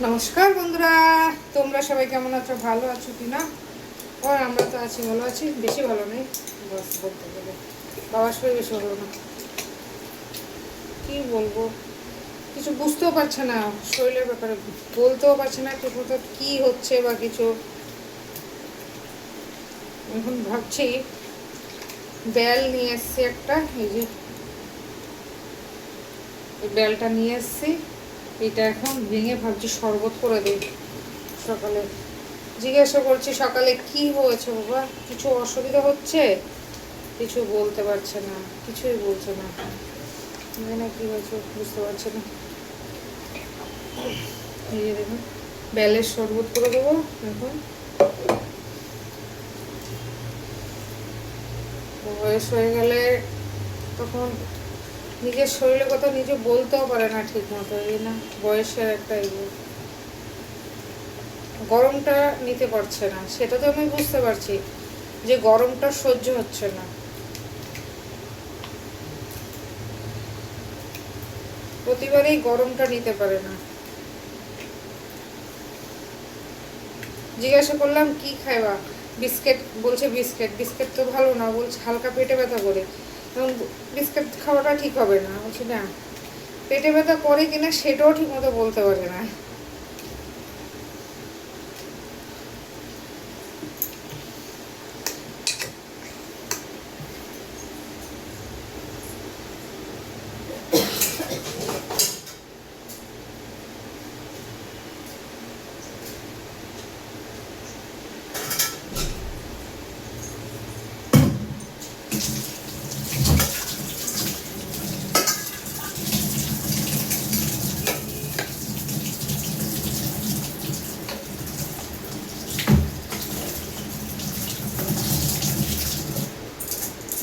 নমস্কার বন্ধুরা, তোমরা সবাই কেমন আছো? ভালো আছো কি না? আর আমরা তো আছি, ভালো আছি, বেশি ভালো নেই বস বলতে গেলে। বাবার শরীর বেশি ভালো না। কি বলবো, কিছু বুঝতেও পারছে না শরীরের ব্যাপারে, বলতেও পারছে না ঠিক মতো কি হচ্ছে বা কিছু। এখন ভাবছি বেল নিয়ে এসছি একটা, এই যে এই বেলটা নিয়ে এসছি, এটা এখন ভেঙে ভাবছি শরবত করে দিই সকালে। জিজ্ঞাসা করছি সকালে কি হয়েছে বাবা, কিছু অসুবিধা হচ্ছে? কিছু বলতে পারছে না, কিছুই বলছে না, না কি হয়েছে বুঝতে পারছে না। এই যে দেখুন, বেলের শরবত করে দেবো এখন। বয়স হয়ে গেলে তখন নিজের শরীরের কথা নিজে বলতেও পারে না ঠিক মতো, এই না বয়সের একটা গরমটা নিতে পারছে না, সেটা তো আমি বুঝতে পারছি যে গরমটা সহ্য হচ্ছে না। প্রতিবারেই গরমটা নিতে পারে না। জিজ্ঞাসা করলাম কি খাইবা, বিস্কিট বলছে। বিস্কিট বিস্কিট তো ভালো না, বলছে হালকা পেটে ব্যথা করে, এবং বিস্কিট খাওয়াটা ঠিক হবে না। বলছি না, পেটে ব্যথা করে কিনা সেটাও ঠিক মতো বলতে পারে না।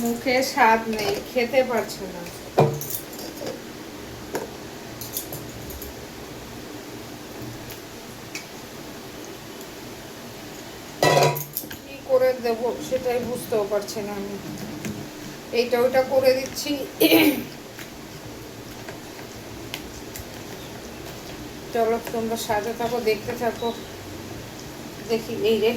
মুখে স্বাদ নেই, খেতে পারছে না। কি করে দেবো সেটাই বুঝতেও পারছি না আমি। এইটা ওইটা করে দিচ্ছি। চলো তোমরা সাথে থাকো, দেখতে থাকো। দেখি এই রে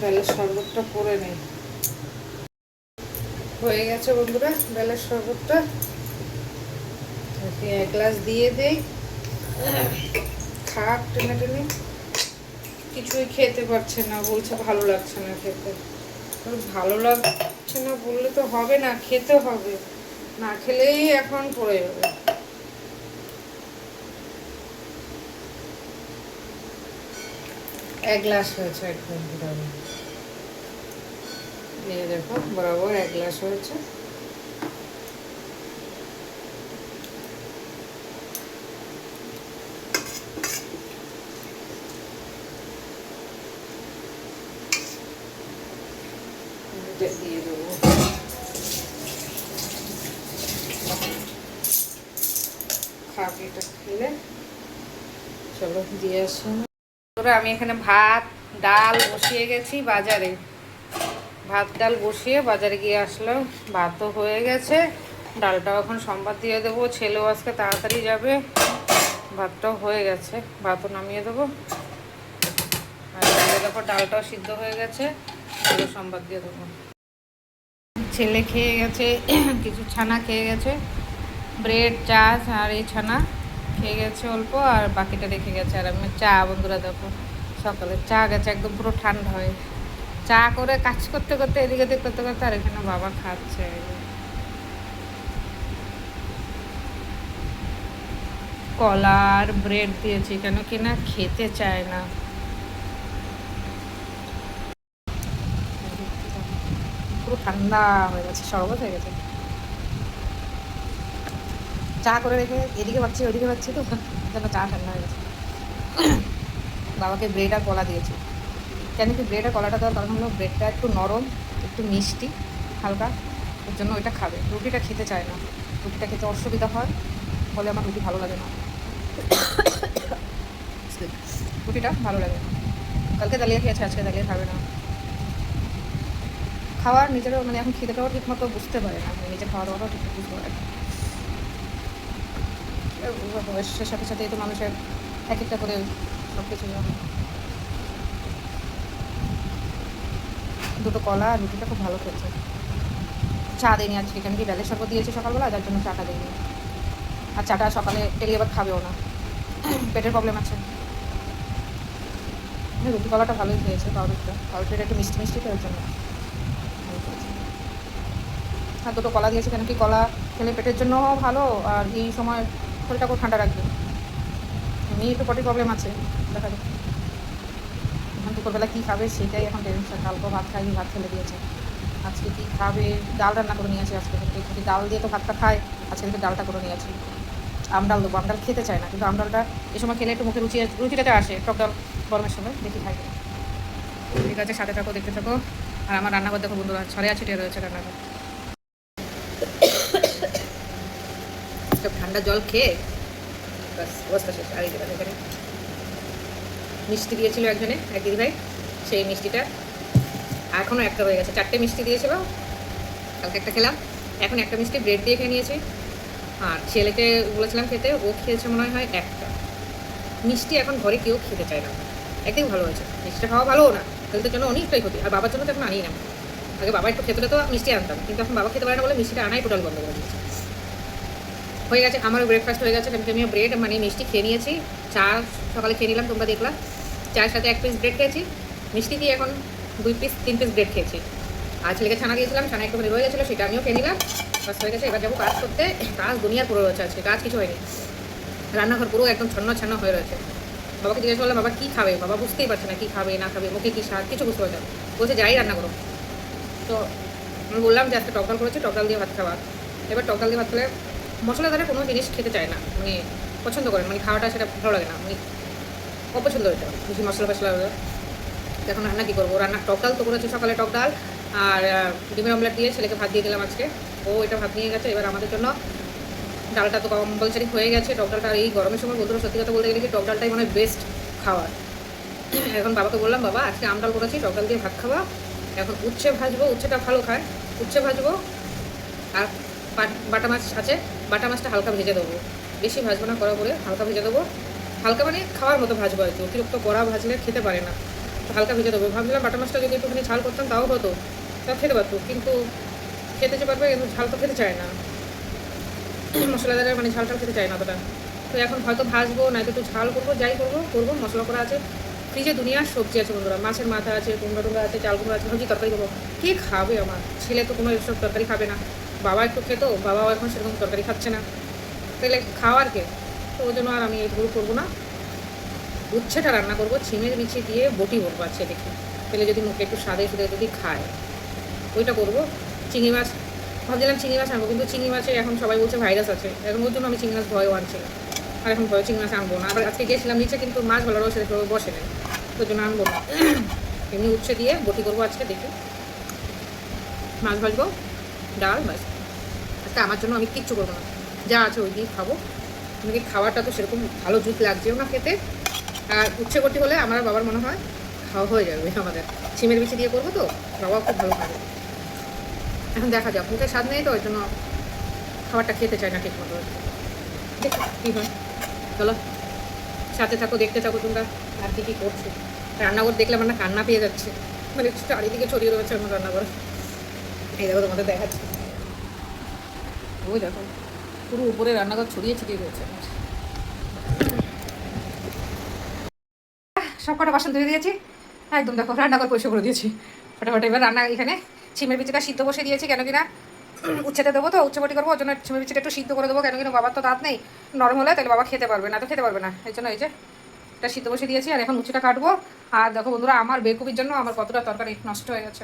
বেলের শরবতটা করে নেই। হয়ে গেছে বন্ধুরা বেলের শরবতটা, এক গ্লাস দিয়ে দেই। খাক টেনে টেনে, কিছুই খেতে পারছে না, বলছে ভালো লাগছে না খেতে। ভালো লাগছে না বললে তো হবে না, খেতে হবে, না খেলেই এখন পড়ে যাবে। এক গ্লাস হয়েছে একদম বরাবর, নিয়ে দেখো বরাবর এক গ্লাস হয়েছে। দিয়ে দেবো, খাক এটা খেলে। চলো দিয়ে আসি। আমি এখানে ভাত ডাল বসিয়ে গেছি বাজারে, ভাত ডাল বসিয়ে বাজারে গিয়ে আসলাম। ভাতও হয়ে গেছে, ডালটাও এখন সম্বাদ দিয়ে দেবো, ছেলেও আজকে তাড়াতাড়ি যাবে। ভাতটাও হয়ে গেছে, ভাতও নামিয়ে দেবো। আর দেখো ডালটাও সিদ্ধ হয়ে গেছে, ছেলে সম্বাদ দিয়ে দেবো। ছেলে খেয়ে গেছে, কিছু ছানা খেয়ে গেছে, ব্রেড চা আর এই ছানা খেয়ে গেছে অল্প, আর বাকিটা রেখে গেছে। আর আমি চা, বন্ধুরা দেখো সকালে চা গেছে একদম পুরো ঠান্ডা হয়ে। চা করে কাজ করতে করতে এদিকে এদিকে করতে করতে, আর এখানে বাবা খাচ্ছে। কলা আর ব্রেড দিয়েছি, কেন কি না খেতে চায় না। পুরো ঠান্ডা হয়ে গেছে, শরবত হয়ে গেছে। চা করে রেখে এদিকে ভাবছি ওইদিকে ভাবছি, তো যেন চা ঠান্ডা হয়ে গেছে। বাবাকে ব্রেড আর কলা দিয়েছি। কেন কি ব্রেড আর কলাটা দেওয়ার কারণ হলো ব্রেডটা একটু নরম, একটু মিষ্টি হালকা, ওর জন্য ওইটা খাবে। রুটিটা খেতে চায় না, রুটিটা খেতে অসুবিধা হয় বলে আমার রুটি ভালো লাগে না, রুটিটা ভালো লাগে না। কালকে দালিয়ে খেয়েছে, আজকে দালিয়ে খাবে না। খাওয়ার নিজেরও মানে এখন খিদেটাও ঠিক মতো বুঝতে পারে না, নিজে খাওয়া দাওয়াটাও ঠিক বুঝতে পারে না। বয়সের সাথে সাথে তো মানুষের এক একটা করে সব কিছু। দুটো কলা আর রুটিটা খুব ভালো খেয়েছে। চা দিইনি আজকে, কেন কি ডালের শরবত দিয়েছি সকালবেলা, যার জন্য চাটা দিইনি। আর চাটা সকালে ডেলি আবার খাবেও না, পেটের প্রবলেম আছে। রুটি কলাটা ভালোই খেয়েছে, পাউরুটিটা একটু মিষ্টি মিষ্টি, ওর জন্য ভালো খেয়েছে। আর দুটো কলা দিয়েছে, কেন কি কলা খেলে পেটের জন্য ভালো, আর এই সময় শরীরটাকেও ঠান্ডা রাখবে। এমনি একটু পটির প্রবলেম আছে, দেখা যাক এখন দুপুরবেলা কী খাবে সেটাই এখন টেনশন। কালকে ভাত খাইনি, ভাত ফেলে দিয়েছে। আজকে কী খাবে, ডাল রান্না করে নিয়েছি আজকে, যদি ডাল দিয়ে তো ভাতটা খায়, আজকে কিন্তু ডালটা করে নিয়েছি। আমডাল দেবো, আমডাল খেতে চায় না, কিন্তু আমডালটা এই সময় খেলে একটু মুখে রুচিটাতে আসে, টক ডাল গরমের সময় দেখি খাই। ঠিক আছে, সাথে থাকো, দেখতে থাকো। আর আমার রান্নাঘর দেখো বন্ধুরা, ছড়িয়ে ছিটিয়ে রয়েছে রান্নাঘর। ঠান্ডা জল খেয়ে বাস অবস্থা শেষ। আর এখানে মিষ্টি দিয়েছিল এক দিদিভাই, সেই মিষ্টিটা এখনও একটা রয়ে গেছে। 4টে মিষ্টি দিয়েছিল, কালকে একটা খেলাম, এখন একটা মিষ্টি ব্রেড দিয়ে খেয়ে নিয়েছি। আর ছেলেকে বলেছিলাম খেতে, ও খেয়েছে মনে হয় একটা মিষ্টি। এখন ঘরে কেউ খেতে চায় না, একদিন ভালো হয়েছে। মিষ্টিটা খাওয়া ভালোও না, হেলথের জন্য অনেকটাই ক্ষতি। আর বাবার জন্য তো এখন আনি না, আগে বাবা একটু খেতে তো মিষ্টি আনতাম, কিন্তু এখন বাবা খেতে পারে না বলে মিষ্টিটা আনাই টোটাল বন্ধ করে দিয়েছে। হয়ে গেছে আমারও ব্রেকফাস্ট হয়ে গেছে, কিন্তু আমিও ব্রেড মানে মিষ্টি খেয়ে নিয়েছি। চা সকালে খেয়ে নিলাম, তোমরা দেখলাম। চায়ের সাথে 1 পিস ব্রেড খেয়েছি, মিষ্টি দিয়ে এখন 2 পিস 3 পিস ব্রেড খেয়েছি। আর ছেলেকে ছানা দিয়েছিলাম, ছানা একটুখানি রয়ে গেছিলো, সেটা আমিও খেয়ে নিলাম। বাস হয়ে গেছে। এবার যাবো কাজ করতে। কাজ দুনিয়ার পুরো রয়েছে আজকে, কাজ কিছু হয়নি। রান্নাঘর পুরো একদম ছন্ন হয়ে রয়েছে। বাবাকে জিজ্ঞেস করলাম বাবা কী খাবে, বাবা বুঝতেই পারছে না কী খাবে না খাবে, মুখে কী স্বাদ কিছু বুঝতে পারছে না। বলছে যাই রান্না করো। তো আমি বললাম যে আজকে টক ডাল করেছি, টক ডাল দিয়ে ভাত খাওয়া। এবার টক ডাল দিয়ে ভাত খেলে মশলাদারে কোনো জিনিস খেতে চায় না, মানে পছন্দ করেন, মানে খাওয়াটা সেটা ভালো লাগে না, মানে অপছন্দ হয়েছে বেশি মশলা ফসলা। এখন রান্না কী করবো, রান্না টক ডাল তো করেছি সকালে, টক ডাল আর ডিমের অমলেট দিয়ে ছেলেকে ভাত দিয়ে দিলাম আজকে, ও এটা ভাত নিয়ে গেছে। এবার আমাদের জন্য ডালটা তো কম্পালসারি হয়ে গেছে। টক ডালটা এই গরমের সময় বলতে সত্যি কথা বলতে গেলে কি টক ডালটাই মানে বেস্ট খাওয়ার। এখন বাবাকে বললাম বাবা আজকে আম ডাল করেছি, টক ডাল দিয়ে ভাত খাওয়া। এখন উচ্ছে ভাজবো, উচ্ছেটা ভালো খায়, উচ্ছে ভাজবো। আর বাটা মাছ আছে, বাটা মাছটা হালকা ভেজে দেবো, বেশি ভাজবো না, কড়া করে হালকা ভেজে দেবো। হালকা মানে খাওয়ার মতো ভাজবো আর কি, অতিরিক্ত কড়া ভাজলে খেতে পারে না, তো হালকা ভেজে দেবো। ভাবছিলাম বাটা মাছটা যদি একটুখানি ঝাল করতাম তাও হতো, তাও খেতে পারতো, কিন্তু খেতে যে পারবে কিন্তু ঝাল তো খেতে চায় না, মশলাদারে মানে ঝালটা খেতে চায় না অতটা। তো এখন হয়তো ভাজবো, নয়তো একটু ঝাল করবো, যাই করবো। মশলা করা আছে, ফ্রিজে দুনিয়ার সবজি আছে বন্ধুরা, মাছের মাথা আছে, কুমড়া আছে, চাল কুমড়া আছে, ভাবছি তরকারি করবো। কে খাবে, আমার ছেলে তো কোনো এসব তরকারি খাবে না, বাবা একটু খেতো, বাবাও এখন সেরকম তরকারি খাচ্ছে না, তাহলে খাওয়ার কে? তো ওই জন্য আর আমি এইগুলো করবো না। উচ্ছেটা রান্না করবো, ছিমের বিচি দিয়ে বটি করবো আছে দেখি, তাহলে যদি মুখে একটু স্বাদে সুদে যদি খায় ওইটা করবো। চিংড়ি মাছ ভাবছিলাম চিংড়ি মাছ আনবো, কিন্তু চিংড়ি মাছে এখন সবাই বলছে ভাইরাস আছে, এখন ওর জন্য আমি চিংড়ি মাছ ভয়ও আনছি না। আর এখন ভয় চিংড়ি মাছ আনবো না। আবার আজকে গিয়েছিলাম নিচে, কিন্তু মাছ ভালো রয়েছে বসে নেই, ওই জন্য আনবো না। এমনি উচ্ছে দিয়ে বটি করবো আজকে দেখি, মাছ ভাজবো, ডাল, ব্যাস। আজকে আমার জন্য আমি কিচ্ছু করবো না, যা আছে ওই দিয়ে খাবো। কিন্তু খাওয়াটা তো সেরকম ভালো জুত লাগছেও না খেতে। আর উচ্ছে বটি হলে আমার বাবার মনে হয় খাওয়া হয়ে যাবে আমাদের, সিমের বিচি দিয়ে করবো তো, বাবাও খুব ভালো খাবে। এখন দেখা যাক, মুখে স্বাদ নেই তো ওই জন্য খাবারটা খেতে চায় না ঠিক মতো, দেখো কী হয়। চলো সাথে থাকো, দেখতে থাকো তোমরা আর কী করছো। রান্নাঘর দেখলে আমার না কান্না পেয়ে যাচ্ছে, মানে চারিদিকে ছড়িয়ে রয়েছে আমার রান্নাঘর। এই দেখো তোমাদের দেখাচ্ছি, ওই দেখো পুরো উপরে রান্নাঘর ছড়িয়ে ছিটিয়ে রয়েছে। সব কটা বাসন ধুয়ে দিয়েছি, একদম দেখো রান্নাঘর পরিষ্কার করে দিয়েছি ফটাফট। এবার রান্না এখানে ছিমের বিচিটা সিদ্ধ বসে দিয়েছি, কেন কিনা উচ্ছেতে দেবো তো, উচ্চবটি করবো, ওই জন্য ছিমের বিচিটা একটু সিদ্ধ করে দেবো, কেন কিনা বাবার তো দাঁত নেই, নরম হলে তাহলে বাবা খেতে পারবে না, তো খেতে পারবে না, এই জন্য এই যে এটা সিদ্ধ বসে দিয়েছি। আর এখন উচ্ছেটা কাটবো। আর দেখো বন্ধুরা আমার বেকুবির জন্য আমার কতটা তরকারি নষ্ট হয়ে গেছে,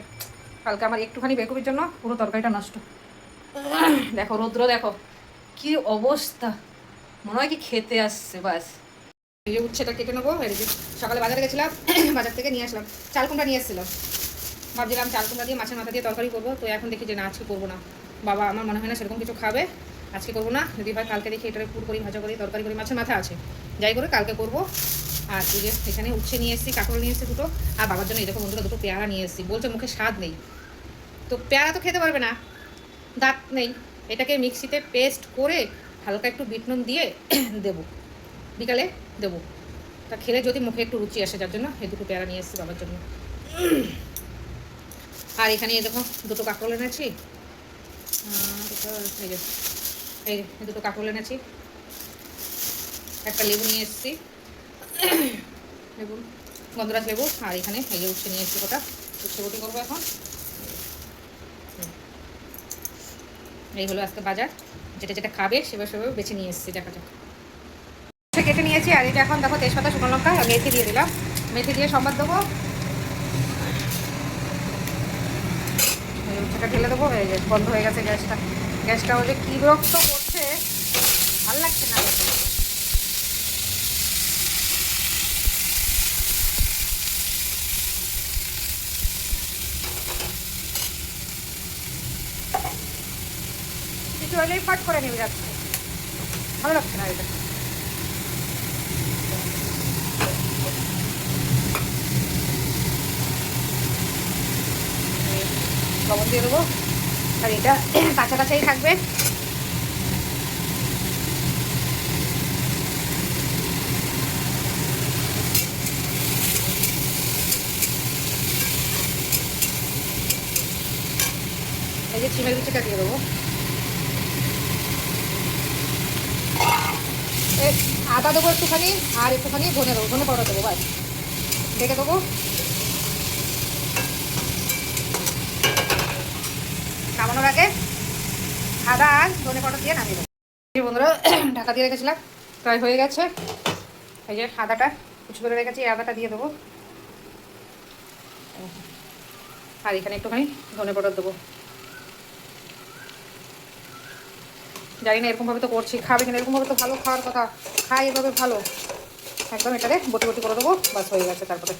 কালকে আমার একটুখানি বেকুবির জন্য পুরো তরকারিটা নষ্ট। দেখো রৌদ্র দেখো কি অবস্থা, মনে হয় কি খেতে আসছে। বাস এই যে উচ্ছেটা কেটে নেবো। এই যে সকালে বাজারে গেছিলাম, বাজার থেকে নিয়ে আসলাম চাল কুমড়া নিয়ে এসেছিলাম, ভাবছিলাম চাল কুমড়া দিয়ে মাছের মাথা দিয়ে তরকারি করবো, তো এখন দেখি যে না আজকে করবো না, বাবা আমার মনে হয় না সেরকম কিছু খাবে, আজকে করবো না। যদি হয় কালকে দেখি এটারে পুর করি, ভাজা করি, তরকারি করি, মাছের মাথা আছে, যাই করে কালকে করবো। আর এই যে এখানে উচ্ছে নিয়ে এসেছি, কাঁকড় নিয়ে এসেছি দুটো, আর বাবার জন্য এই দেখো বন্ধুরা দুটো পেয়ারা নিয়ে এসেছি। বলছে মুখে স্বাদ নেই, তো পেয়ারা তো খেতে পারবে না, দাঁত নেই, এটাকে মিক্সিতে পেস্ট করে হালকা একটু বিট নুন দিয়ে দেবো, বিকালে দেবো। তা খেলে যদি মুখে একটু রুচি আসে, যার জন্য এই দুটো পেয়ারা নিয়ে এসেছি বাবার জন্য। আর এখানে দেখো দুটো কাঁকরোল এনেছি, এই যে এই দুটো কাঁকরোল এনেছি, একটা লেবু নিয়ে এসেছি, লেবু গন্ধরাজ লেবু, আর এখানে এই যে উচ্ছে নিয়ে এসেছি গোটা, উচ্ছে রুটি করবো এখন। এই হলো আজকে বাজার, যেটা যেটা খাবে সেভাবে সেভাবে বেছে নিয়ে এসেছি, দেখা যাক। কেটে নিয়েছি, আর এটা এখন দেখো তেজপাতা, শুকনো লঙ্কা আর মেথি দিয়ে দিলাম, মেথি দিয়ে সম্বাদ দেবো, উচ্ছেটা ঢেলে দেবো। এই যে বন্ধ হয়ে গেছে গ্যাসটা, গ্যাসটা ওই যে কী বিরক্ত করছে, ভাল লাগছে না। কিছু হলেই ফাট করে নেমে যাচ্ছে, ভালো লাগছে না এটা। লবণ দিয়ে দেবো, আর এটা কাঁচা কাঁচাই থাকবে। এই যে চিমের বিচিটা দিয়ে দেবো, আদা দেবো একটুখানি, আর একটুখানি ধনে দেবো, ধনে পাউডার দেবো, বাস ঢেকে দেবো। নামানোর আগে আদা আর ধনে পাউডার দিয়ে নামিয়ে দেবো। বন্ধুরা ঢাকা দিয়ে রেখেছিলাম, প্রায় হয়ে গেছে। এই যে আদাটা কুচি করে রেখেছি, এই আদাটা দিয়ে দেবো, আর এখানে একটুখানি ধনে পাউডার দেবো। জানি না এরকমভাবে তো করছি, খাবে কিনা, এরকমভাবে তো ভালো খাওয়ার কথা, খাই এভাবে ভালো। একদম এটারে বটি বটি করে দেবো, বাস হয়ে গেছে। তারপরে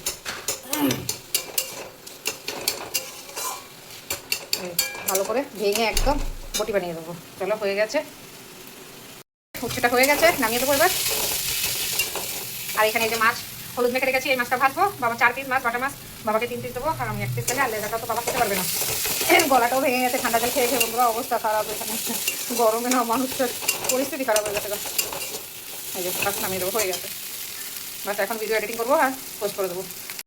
ভালো করে ভেঙে একদম বটি বানিয়ে দেবো। চলো হয়ে গেছে, উচ্ছেটা হয়ে গেছে, নামিয়ে দেবো এবার। আর এখানে এই যে মাছ হলুদ মেখে রেখেছি, এই মাছটা ভাজবো। বাবা 4 পিস মাছ, বাটা মাছ, বাবাকে 3 পিস দেবো, আর আমি 1 পিস খেলে, আর লেজাটা তো বাবা খেতে পারবে না। গলাটাও ভেঙে গেছে ঠান্ডা জল খেয়ে খেয়ে, বন্ধুরা অবস্থা খারাপ। এখানে গরমে না মানুষের পরিস্থিতি খারাপ হয়ে গেছে। এই যে বাস নামিয়ে দেবো, হয়ে গেছে। বাস এখন ভিডিও এডিটিং করবো আর পোস্ট করে দেবো।